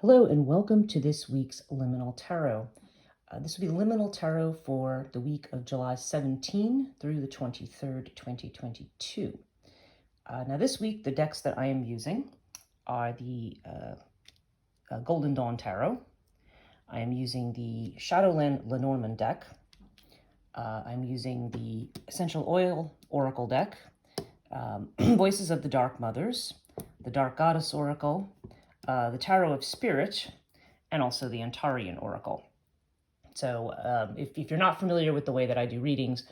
Hello and welcome to this week's Liminal Tarot. This will be Liminal Tarot for the week of July 17 through the 23rd, 2022. Now this week, the decks that I am using are the Golden Dawn Tarot. I am using the Shadowland Lenormand deck. I'm using the Essential Oil Oracle deck, Voices of the Dark Mothers, the Dark Goddess Oracle, the Tarot of Spirit, and also the Antarian Oracle. So if you're not familiar with the way that I do readings,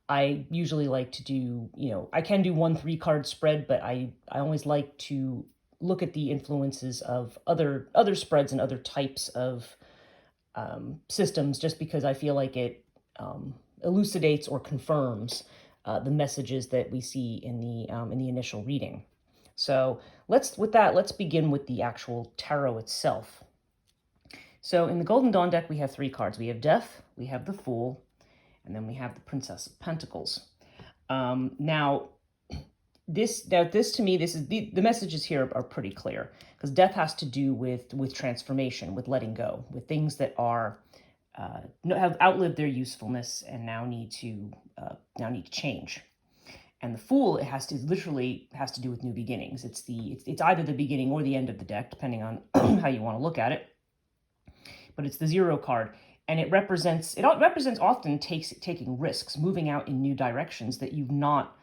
I usually like to do, I can do 1 3-card spread, but I always like to look at the influences of other spreads and other types of systems, just because I feel like it elucidates or confirms the messages that we see in the initial reading. So let's begin with the actual tarot itself. So in the Golden Dawn deck, we have 3 cards. We have Death, we have the Fool, and then we have the Princess of Pentacles. Now, this to me, this is the messages here are pretty clear, because Death has to do with transformation, with letting go, with things that are have outlived their usefulness and now need to change. And the Fool, it literally has to do with new beginnings. It's either the beginning or the end of the deck, depending on how you want to look at it. But it's the 0 card, and it represents often taking risks, moving out in new directions that you've not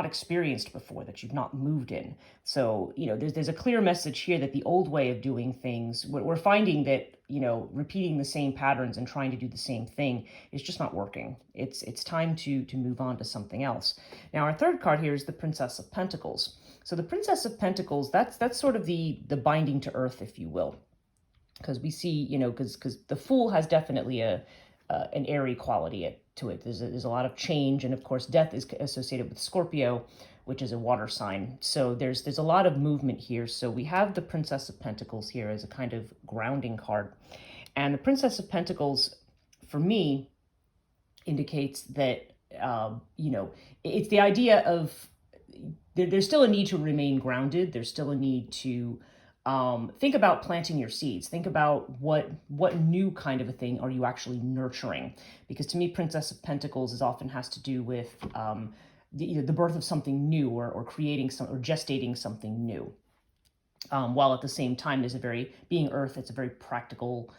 experienced before, that you've not moved in. So, there's a clear message here that the old way of doing things, we're finding that, repeating the same patterns and trying to do the same thing is just not working. It's time to move on to something else. Now, our 3rd card here is the Princess of Pentacles. So the Princess of Pentacles, that's sort of the binding to earth, if you will. Because we see, because the Fool has definitely an airy quality to it. There's a lot of change, and of course, Death is associated with Scorpio, which is a water sign. So there's a lot of movement here. So we have the Princess of Pentacles here as a kind of grounding card, and the Princess of Pentacles, for me, indicates that it's the idea of there's still a need to remain grounded. There's still a need to think about planting your seeds. Think about what new kind of a thing are you actually nurturing? Because to me, Princess of Pentacles often has to do with the birth of something new, or creating or gestating something new. While at the same time, being Earth, it's a very practical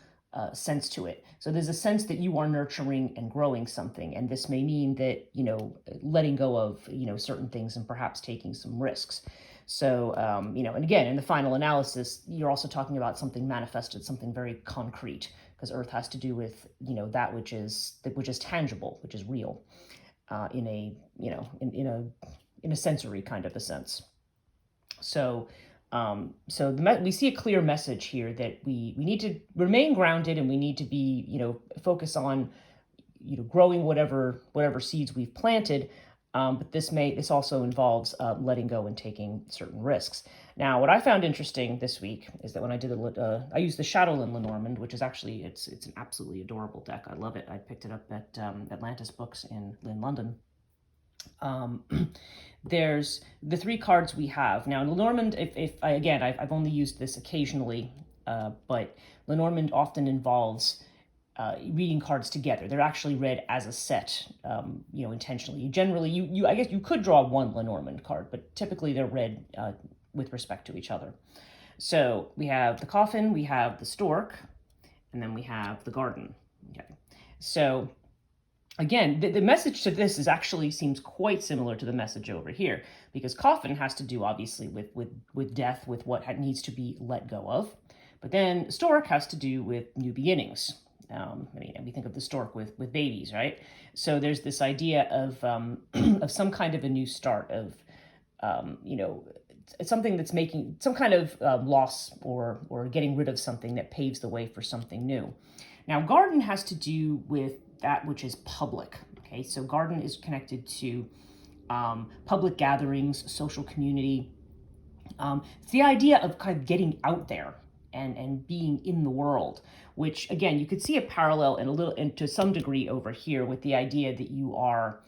sense to it. So there's a sense that you are nurturing and growing something, and this may mean that letting go of certain things and perhaps taking some risks. So, and again, in the final analysis, you're also talking about something manifested, something very concrete, because Earth has to do with, that which is tangible, which is real, in a sensory kind of a sense. So, we see a clear message here that we need to remain grounded, and we need to be, focus on, growing whatever seeds we've planted. But this also involves letting go and taking certain risks. Now, what I found interesting this week is that when I did I used the Shadowland Lenormand, which is actually it's an absolutely adorable deck. I love it. I picked it up at Atlantis Books in London. There's the 3 cards we have now. Lenormand, I've only used this occasionally, but Lenormand often involves reading cards together. They're actually read as a set, intentionally. Generally, I guess you could draw 1 Lenormand card, but typically they're read with respect to each other. So we have the Coffin, we have the Stork, and then we have the Garden. Okay. So again, the message to this actually seems quite similar to the message over here, because Coffin has to do obviously with death, with what needs to be let go of, but then Stork has to do with new beginnings. We think of the stork with babies, right? So there's this idea of of some kind of a new start, of something that's making some kind of loss, or getting rid of something that paves the way for something new. Now, Garden has to do with that which is public. Okay, so Garden is connected to public gatherings, social community. It's the idea of kind of getting out there and being in the world, which again, you could see a parallel and to some degree over here with the idea that you are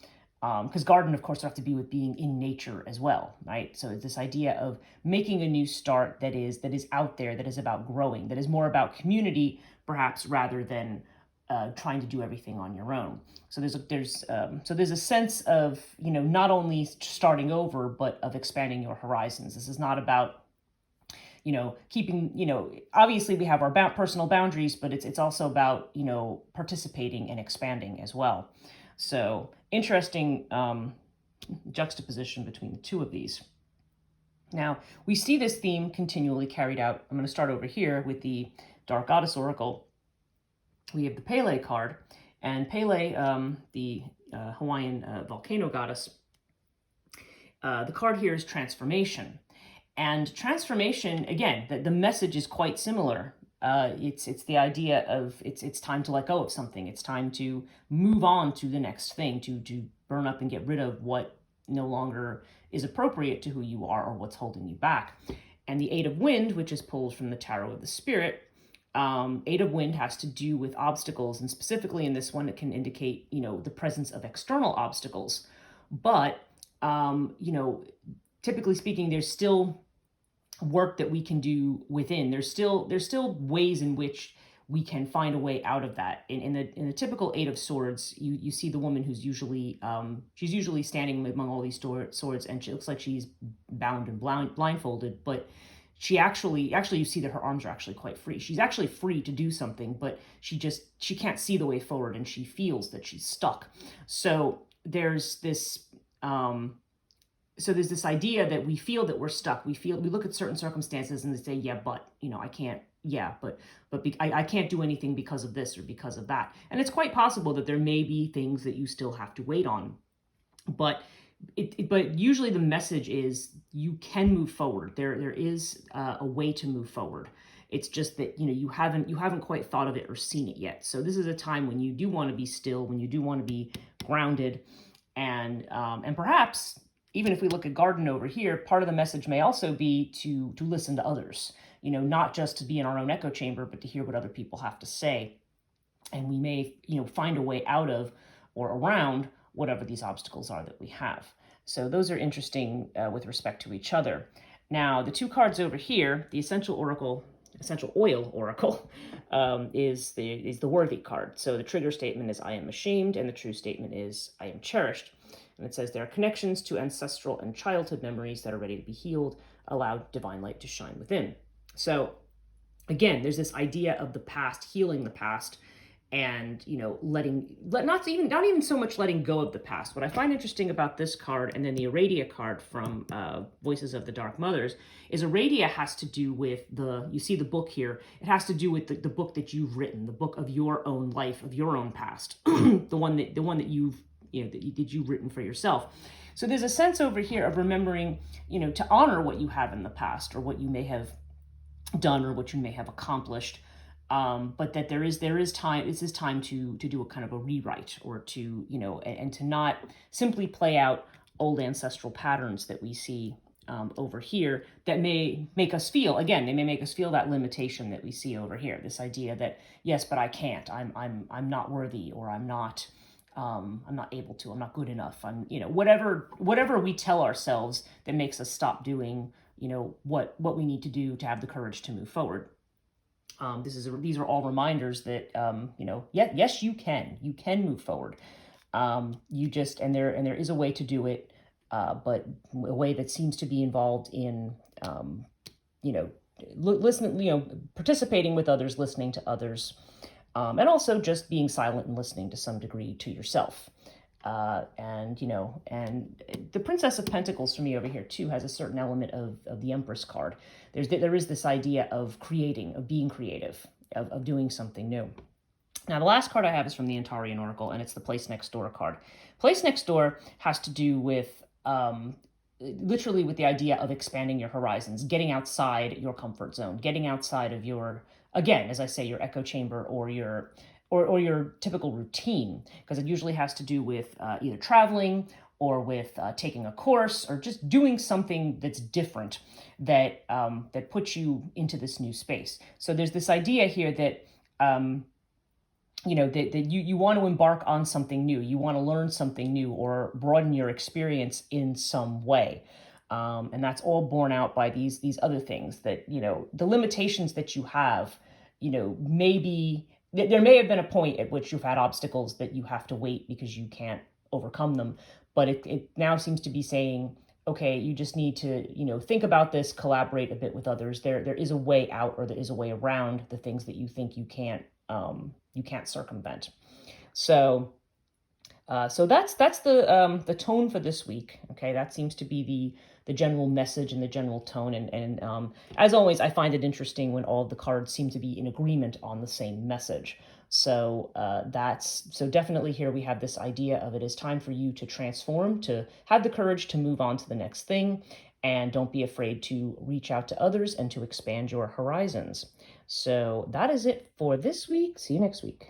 because garden, of course, have to be with being in nature as well, right? So it's this idea of making a new start that is out there, that is about growing, that is more about community, perhaps, rather than trying to do everything on your own. So there's a sense of, not only starting over, but of expanding your horizons. This is not about keeping, obviously we have our personal boundaries, but it's also about, participating and expanding as well. So interesting juxtaposition between the two of these. Now, we see this theme continually carried out. I'm going to start over here with the Dark Goddess Oracle. We have the Pele card, and Pele, the Hawaiian volcano goddess, the card here is transformation. And transformation, again, the message is quite similar. It's the idea of it's time to let go of something. It's time to move on to the next thing, to burn up and get rid of what no longer is appropriate to who you are or what's holding you back. And the Eight of Wind, which is pulled from the Tarot of the Spirit, Eight of Wind has to do with obstacles, and specifically in this one, it can indicate, the presence of external obstacles. But, typically speaking, there's still work that we can do within. There's still ways in which we can find a way out of that. In the typical Eight of Swords, you see the woman who's usually she's usually standing among all these swords, and she looks like she's bound and blindfolded, but she actually you see that her arms are actually quite free. She's actually free to do something, but she can't see the way forward, and she feels that she's stuck. So there's this there's this idea that we feel that we're stuck. We look at certain circumstances and they say, yeah, but, I can't, I can't do anything because of this or because of that. And it's quite possible that there may be things that you still have to wait on. But usually the message is you can move forward. There is a way to move forward. It's just that, you haven't quite thought of it or seen it yet. So this is a time when you do want to be still, when you do want to be grounded, and perhaps, even if we look at garden over here, part of the message may also be to listen to others, not just to be in our own echo chamber, but to hear what other people have to say. And we may, find a way out of or around whatever these obstacles are that we have. So those are interesting with respect to each other. Now, the two cards over here, the Essential Oil Oracle, is the Worthy card. So the trigger statement is I am ashamed, and the true statement is I am cherished. And it says there are connections to ancestral and childhood memories that are ready to be healed. Allow divine light to shine within. So again, there's this idea of the past, healing the past, and not even so much letting go of the past. What I find interesting about this card and then the Aradia card from Voices of the Dark Mothers is Aradia has to do with you see the book here. It has to do with the book that you've written, the book of your own life, of your own past, the one that you've that you've written for yourself. So there's a sense over here of remembering, to honor what you have in the past or what you may have done or what you may have accomplished. But that there is time. This is time to do a kind of a rewrite, or to and to not simply play out old ancestral patterns that we see over here that may make us feel, again, they may make us feel that limitation that we see over here. This idea that yes, but I can't. I'm not worthy, or I'm not able to, I'm not good enough. I'm, whatever we tell ourselves that makes us stop doing, what we need to do to have the courage to move forward. These are all reminders that, yes, you can move forward. And there is a way to do it, but a way that seems to be involved in, listening, participating with others, listening to others, and also just being silent and listening to some degree to yourself. And the Princess of Pentacles for me over here too has a certain element of the Empress card. There is this idea of creating, of being creative, of doing something new. Now, the last card I have is from the Antarian Oracle, and it's the Place Next Door card. Place Next Door has to do with literally with the idea of expanding your horizons, getting outside your comfort zone, getting outside of your, again, as I say, your echo chamber or your typical routine, because it usually has to do with either traveling or with taking a course or just doing something that's different that puts you into this new space. So there's this idea here that that you want to embark on something new, you want to learn something new or broaden your experience in some way. And that's all borne out by these other things that, the limitations that you have, maybe there may have been a point at which you've had obstacles that you have to wait because you can't overcome them. But it now seems to be saying, okay, you just need to, think about this, collaborate a bit with others. There is a way out, or there is a way around the things that you think you can't circumvent. So so that's the tone for this week. Okay, that seems to be the general message and the general tone. And as always, I find it interesting when all of the cards seem to be in agreement on the same message. So so definitely here we have this idea of it is time for you to transform, to have the courage to move on to the next thing, and don't be afraid to reach out to others and to expand your horizons. So that is it for this week. See you next week.